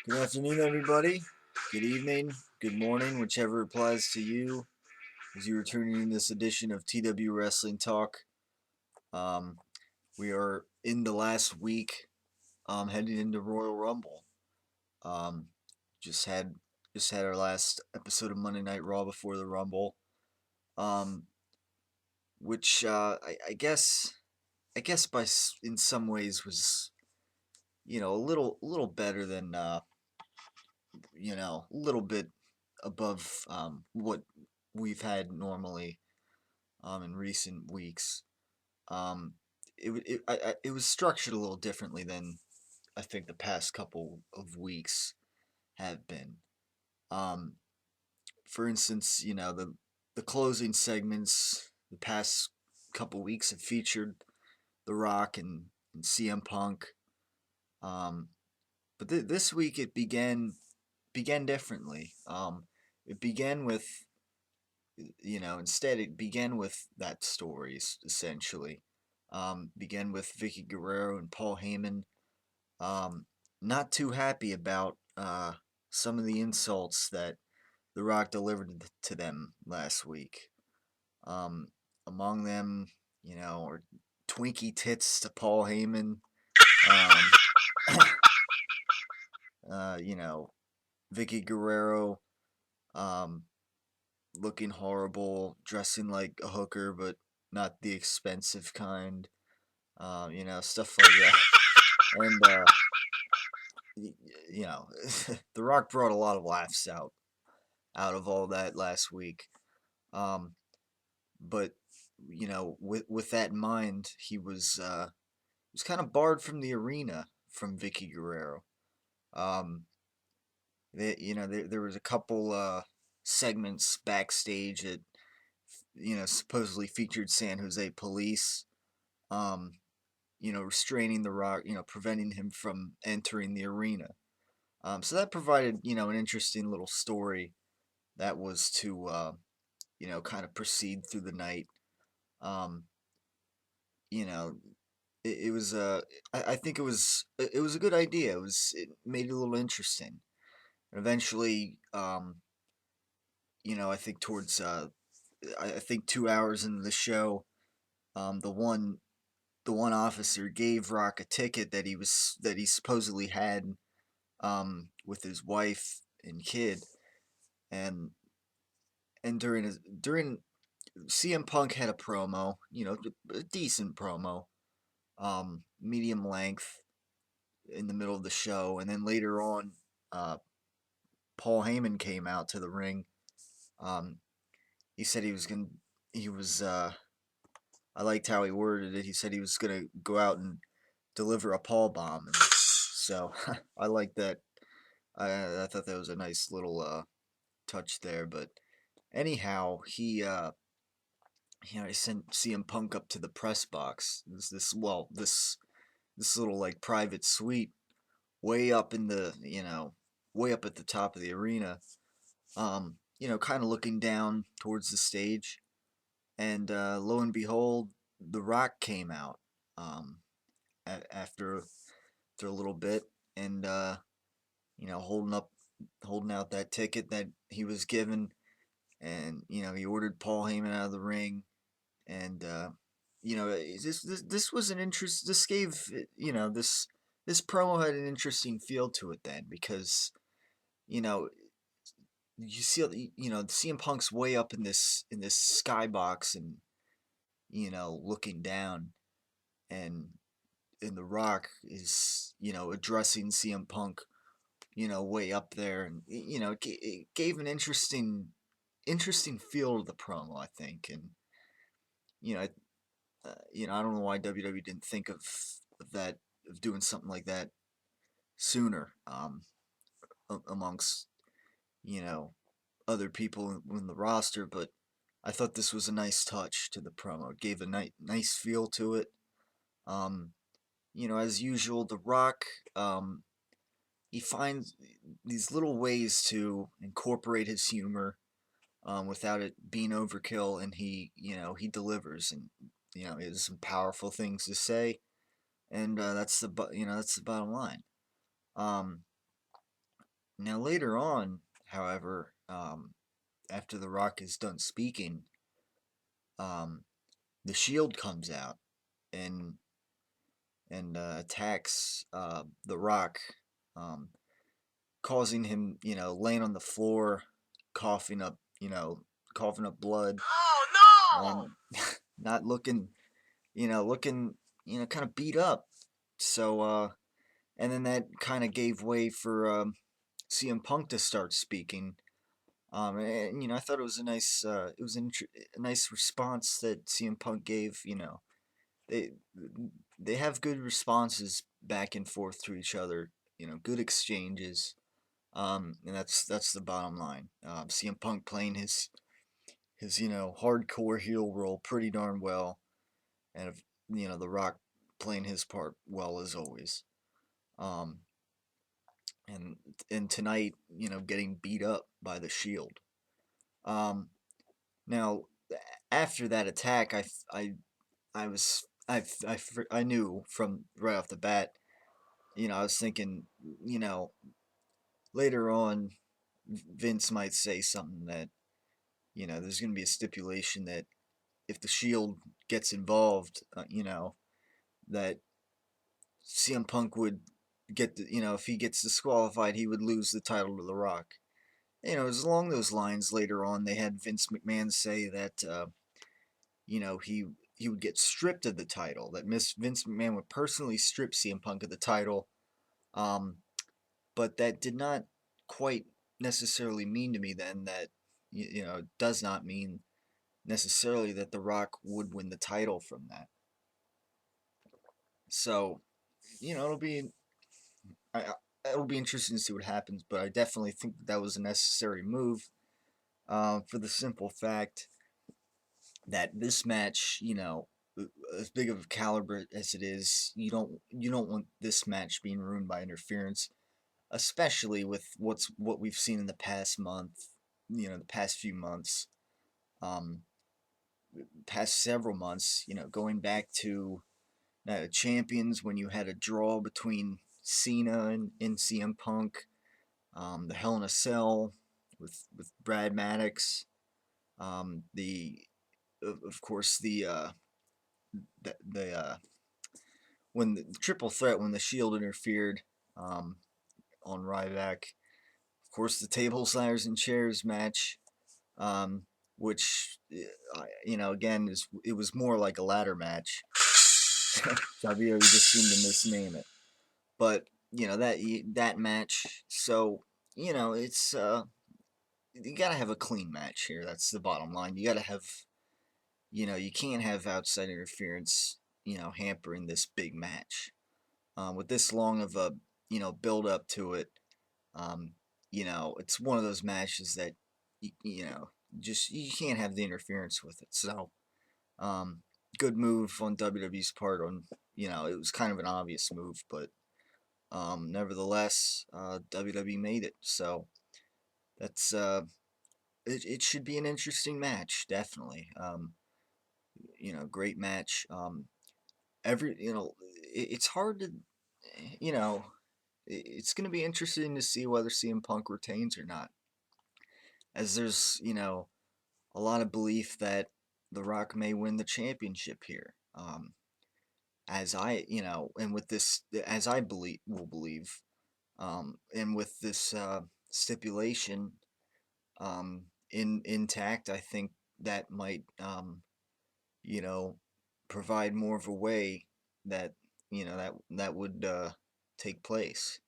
Good afternoon, everybody. Good evening, good morning, whichever applies to you as you are tuning in this edition of TW Wrestling Talk. Um, we are in the last week, heading into Royal Rumble. Um, just had just had our last episode of Monday Night Raw before the Rumble, um, which I guess in some ways was a little better than a little bit above what we've had normally in recent weeks. Um, it was structured a little differently than I think the past couple of weeks have been. Um, for instance, the closing segments the past couple weeks have featured The Rock and CM Punk. Um, but this week it began differently. It began with instead it began with that stories essentially. Began with Vicky Guerrero and Paul Heyman. Not too happy about some of the insults that The Rock delivered to them last week. Um, Among them, are Twinkie tits to Paul Heyman. Um, uh, you know, Vicky Guerrero. Um, Looking horrible, dressing like a hooker, but not the expensive kind. Stuff like that. And y- you know, The Rock brought a lot of laughs out of all that last week. Um, but with that in mind, he was kind of barred from the arena from Vicky Guerrero. Um, there was a couple segments backstage that supposedly featured San Jose police. Um, restraining The Rock, preventing him from entering the arena. So that provided, an interesting little story that was to, kind of proceed through the night. Um, you know, it was, I think it was a good idea. It made it a little interesting. Eventually, I think I think 2 hours into the show, um, the one, the one officer gave Rock a ticket that he supposedly had with his wife and kid, and during CM Punk had a promo, a decent promo, medium length in the middle of the show, and then later on, uh, Paul Heyman came out to the ring. Um, he said he was gonna, he was, I liked how he worded it. He said he was gonna go out and deliver a Paul bomb, and so I like that. I thought that was a nice little touch there, but anyhow, he sent CM Punk up to the press box. This little like private suite way up in the way up at the top of the arena. Kind of looking down towards the stage, and lo and behold, The Rock came out um, after a little bit, and holding out that ticket that he was given, and he ordered Paul Heyman out of the ring, and this was an interest. This gave this promo had an interesting feel to it then because you know you see CM Punk's way up in this skybox and looking down, and The Rock is addressing CM Punk way up there, and it gave an interesting feel to the promo, I think. And you know I don't know why WWE didn't think of that of doing something like that sooner. Amongst you know other people in the roster, but I thought this was a nice touch to the promo. It gave a nice feel to it. Um, as usual, The Rock, he finds these little ways to incorporate his humor without it being overkill, and he delivers, and he has some powerful things to say, and that's the bottom line. Um, Now later on, however, after The Rock is done speaking, um, the Shield comes out and attacks The Rock, um, causing him, laying on the floor, coughing up, coughing up blood, Oh and not looking, looking, kind of beat up. So, and then that kind of gave way for CM Punk to start speaking. And I thought it was a nice, a nice response that CM Punk gave. They they have good responses back and forth to each other. Good exchanges. And that's the bottom line. CM Punk playing his hardcore heel role pretty darn well, and The Rock playing his part well as always. Um, and tonight, getting beat up by the Shield. Um, Now, after that attack, I was I knew from right off the bat. I was thinking, you know, later on, Vince might say something that there's going to be a stipulation that if the Shield gets involved, that CM Punk would get if he gets disqualified, he would lose the title to The Rock. It was along those lines. Later on, they had Vince McMahon say that he would get stripped of the title. That Miss Vince McMahon would personally strip CM Punk of the title. Um, but that did not quite necessarily mean to me then that it does not mean necessarily that The Rock would win the title from that. So I, it'll be interesting to see what happens. But I definitely think that was a necessary move, for the simple fact that this match, as big of a caliber as it is, you don't want this match being ruined by interference, especially with what we've seen in the past month, the past few months, um, past several months, going back to Champions when you had a draw between Cena and CM Punk, the Hell in a Cell with Brad Maddox, the of course the when the triple threat when the Shield interfered, um, on Ryback. Of course, the tables, ladders, and chairs match, um, which again it was more like a ladder match. WWE just seemed to misname it, but that match. So it's you gotta have a clean match here. That's the bottom line. You gotta have you can't have outside interference hampering this big match. With this long of a build up to it, um, it's one of those matches that just you can't have the interference with it. So, um, good move on WWE's part. On it was kind of an obvious move, but nevertheless, WWE made it. So that's it should be an interesting match, definitely. Great match. Every it's hard to you know it's going to be interesting to see whether CM Punk retains or not, as there's a lot of belief that The Rock may win the championship here. As I and with this, as I believe, and with this stipulation intact, I think that might you know provide more of a way that that would take place.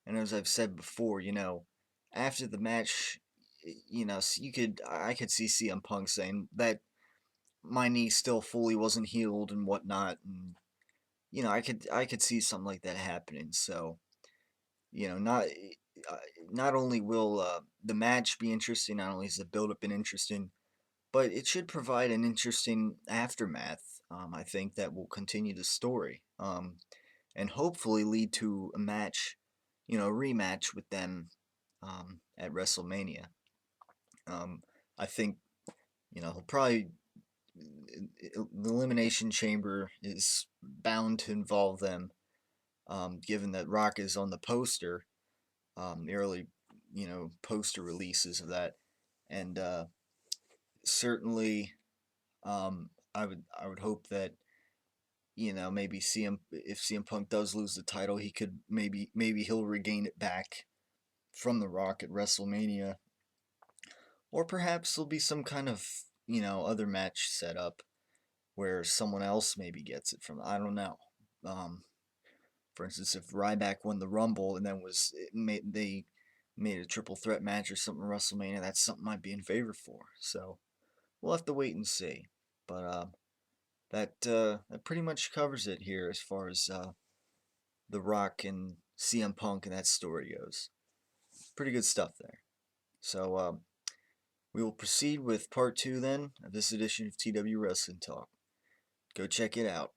And as I've said before, after the match, I could see CM Punk saying that my knee still fully wasn't healed and whatnot, and I could see something like that happening. So uh, not only will the match be interesting, not only is the build up been interesting, but it should provide an interesting aftermath. I think that will continue the story, and hopefully lead to a match, a rematch with them at WrestleMania. I think he'll probably the Elimination Chamber is bound to involve them, given that Rock is on the poster, the early poster releases of that, and certainly, I would hope that maybe if CM Punk does lose the title, he could maybe he'll regain it back from The Rock at WrestleMania, or perhaps there'll be some kind of other match set up where someone else maybe gets it from. I don't know. Um, for instance, if Ryback won the Rumble and then they made a triple threat match or something at WrestleMania, that's something I'd be in favor for. So we'll have to wait and see. But that pretty much covers it here as far as The Rock and CM Punk and that story goes. Pretty good stuff there. So we will proceed with part 2 then of this edition of TW Wrestling Talk. Go check it out.